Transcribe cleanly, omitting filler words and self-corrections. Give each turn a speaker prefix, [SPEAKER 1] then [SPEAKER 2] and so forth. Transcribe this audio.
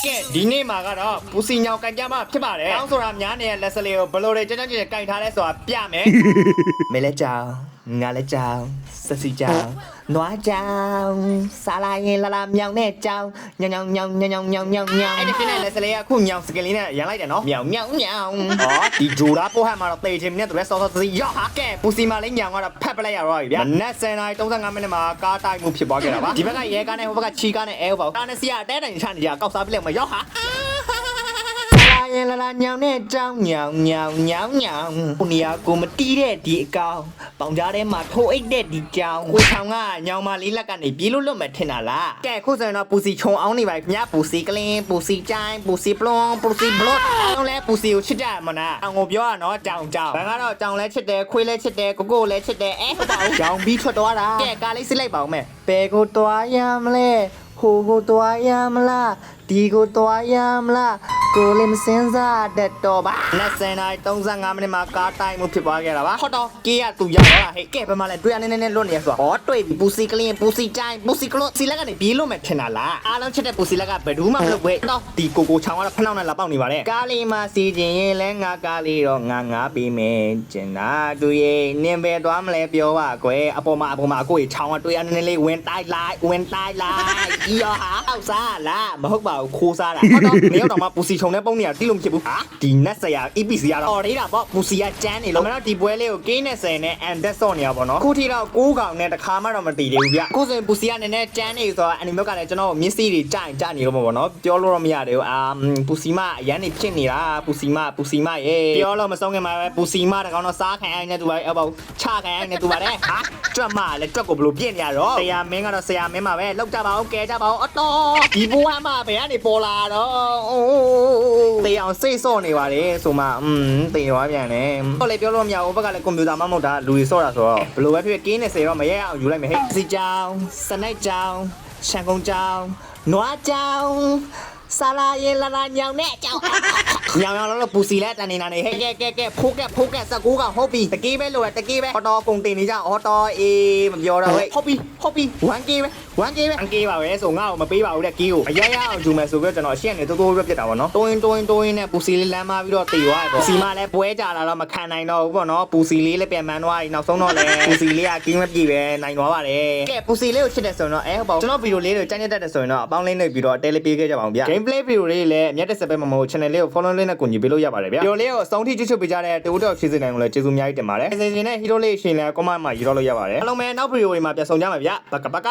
[SPEAKER 1] ကဲဒီနေ့မှာကတော့ပူစီညောင်ကန်ကြမှာဖြစ်ပါတယ်တောင်းဆိုတာများနေတဲ့လက်စလေးကိုဘလို့တွေကြမ်းကြမ်းကန်ထားလဲဆိုတာပြမယ်မဲလဲကြောင်ငါလဲကြောင်စစီကြောင်နွားကြောင်စားလာရင်လာလာမြောင်နဲ့ကြောင်ညောင်ညောင်ညောင်ညောင်ညောင်ညောင်ညောင်အဲ့ဒီဖြစ်နေလက်စလေးကခုညောင်စကလေးနဲ့ရန်လိုက်တယ်နော်မြောင်မြောင်မြောင်ဩဒီဂျိုရာပိုဟတ်မှာတော့တေချင်နဲ့တူလဲစောစောစီရောဟာကဲပူစီမလေးညောင်ကတော့ဖက်ပလိုက်ရတော့ပြီဗျာနက်10:35မိနစ်မှာကားတိုက်မှုဖြစ်သွားခဲ့တာပါဒီဘက်ကရဲကားနဲ့ဟိုဘက်ကချီကားနဲ့အဲဟိုဘက်ကားနဲ့စီကအတဲတိုင်ချနေကြကောက်စားပြလိုက်မှာရောဟာရင်လာလာညောင်နဲ့ကြောင်းညောင်ညောင်ညောင်ညောင်ဟိုနေရာကိုမတီးတဲ့ဒီအကောင်ပေါင်ကြားထဲမှာထိုးအိတ်တဲ့ဒီကြောင်ကိုထောင်ကညောင်မလေးလက်ကနေပြေးလို့လွတ်မဲ့ထင်တာလားကဲခုဆိုရင်တော့ပူစီခြုံအောင်နေပါပြီခင်ဗျာပူစီကလင်းပူစီချိုင်းပူစီပလွန်ပူစီဘလော့အောင်လဲပူစီကိုချစ်ကြရမလားအောင်ကိုပြောရတော့ကြောင်ကြောင်ဘန်ကတော့ကြောင်လဲချစ်တယ်ခွေးလဲချစ်တယ်ကိုကိုလဲချစ်တယ်ဟုတ်ပါဘူးကြောင်ပြီးထွက်သွားတာကဲကားလေးစစ်လိုက်ပါဦးမယ်ဘယ်ကိုတွားရမလဲဟိုကိုတွားရမလားဒီကိုတွားရမလားကိုလေးမစင်းစားတတ်တော့ပါ20:35မိနစ်မှာကားတိုင်းမှုဖြစ်သွားခဲ့တာပါဟောတော့ကေးကသူရောက်လာဟဲ့ကဲဘယ်မှာလဲတွေ့ရနေလွတ်နေရဆိုတော့ဩတွေ့ပြီပူစီကလင်းပူစီချိုင်းပူစီကလို့စီလက်ကနေပြေးလို့မဲ့ထင်တာလားအားလုံးချစ်တဲ့ပူစီလက်ကဘယ်သူမှမလုပ်ဘူးတော့ဒီကိုချောင်းကတော့ဖနှောက်နဲ့လာပေါက်နေပါတယ်ကားလေးမှာစီခြင်းရင်လဲငါကားလေးတော့ငါပေးမယ်ကျင်တာသူရဲ့နင်ပဲသွားမလဲပြောပါကွယ်အပေါ်မှာကိုကြီးချောင်းကတွေ့ရနေလေးဝင်တိုက်လိုက်ဤရောဟာအောက်စားလားမဟုတ်ပါဘူးခိုးစားတာဟောတော့နေရောက်တော့မှပူစီချုံနဲ့ပုံနေရတိလို့မဖြစ်ဘူးဟာဒီနက်ဆရာ EPC ကတော့အော်နေတာပေါ့ပူစီကကျန်းနေလို့မတော့ဒီပွဲလေးကိုကင်းနဲ့ဆယ်နဲ့အန်ဒက်ဆော့နေရပါတော့ခုထိတော့6កောင်နဲ့တခါမှတော့မတည်သေးဘူးဗျခုဆိုရင်ပူစီကနည်းနည်းကျန်းနေဆိုတော့အန်နီမော့ကလည်းကျွန်တော်မျက်စိတွေကြနေလို့ပေါ့နော်ပြောလို့တော့မရသေးဘူးပူစီမအရန်နေဖြစ်နေတာပူစီမရေပြောလို့မဆုံးခင်မှာပဲပူစီမတကောင်တော့စားခံအိုင်းနဲ့သူပါအပေါ့ချခံအိုင်းနဲ့သူပါတယ်ဟာကြွတ်မလည်းကြွတ်ကိုဘလို့ပြင့်နေရတော့ဆရာမင်းကတော့ဆရာမင်းမှာပဲလောက်ကြပါအောင်ကဲကြပါအောင်အတော်ဒီဘဝမှာဘယ်ကနေပေါ်လာတော့တေးအောင်စိတ်ဆော့နေပါလေဆိုမှတေးရွာပြန်တယ်ဟောလေပြောလို့မရဘူးဘက်ကလည်းကွန်ပျူတာမှမဟုတ်တာလူတွေဆော့တာဆိုတော့ဘလို့ပဲဖြစ်ကင်းနေစေတော့မရအောင်ယူလိုက်မယ်ဟဲ့စီကြောင်စနိုက်ကြောင်ရှန်ကုန်းကြောင်နွားကြောင်စားလာရင်လာလာညောင်နဲ့ကြောင်ညောင်လို့ပူစီလဲတန်နေတာနေဟဲ့ကဲဖိုးက19ကဟုတ်ပြီတကေးပဲလို့တကေးပဲဟောတော်ကုန်တင်နေကြဟောတော်အေးမပြောတော့ဟဲ့ဟုတ်ပြီ 1K ပါပဲဆိုငါ့ကိုမပေးပါဘူးတဲ့ကေးကိုအရအောင်ဂျူမယ်ဆိုပြီးတော့ကျွန်တော်ရှေ့ကနေတိုးပြပြတာပေါ့နော်တိုးရင်နဲ့ပူစီလေးလမ်းမပြီးတော့တေသွားတယ်ပေါ့စီမလည်းပွဲကြလာတော့မခံနိုင်တော့ဘူးပေါ့နော်ပူစီလေးလည်းပြန်မှန်းသွားပြီနောက်ဆုံးတော့လည်းပူစီလေးကကင်းမပြေပဲနိုင်သွားပါတယ်ကဲပူစီလေးကိုချစ်တယ်ဆိုရင်တော့ဟုတ်ပါကျွန်တော်ဗီဒီယိုလေးတွေကြိုက်တတ်တယ်ဆိုရင်တော့အပေါင်းလေးနှိပ်ပြီးတော့တဲလေးပေးခဲ့ကြပါအောင်ဗျ gameplay video လေးလည်းအမြတ်တက်ဆက်ပဲမဟုတ် channel လေးကို follow လေးနဲ့ကူညီပေးလို့ရပါတယ်ဗျဗီဒီယိုလေးကိုအဆုံးထိကြည့်ရှုပေးကြတဲ့တူတောက်ရှိစေနိုင်ကိုလည်းကျေးဇူးအများကြီးတင်ပါတယ်စီစဉ်တဲ့ hero လေးရှင်လည်း comment မှာရေးတော့လို့ရပါတယ်အားလုံးပဲနောက်ဗီဒီယိုတွေမှာပြန်ဆောင်ကြမှာဗျဘက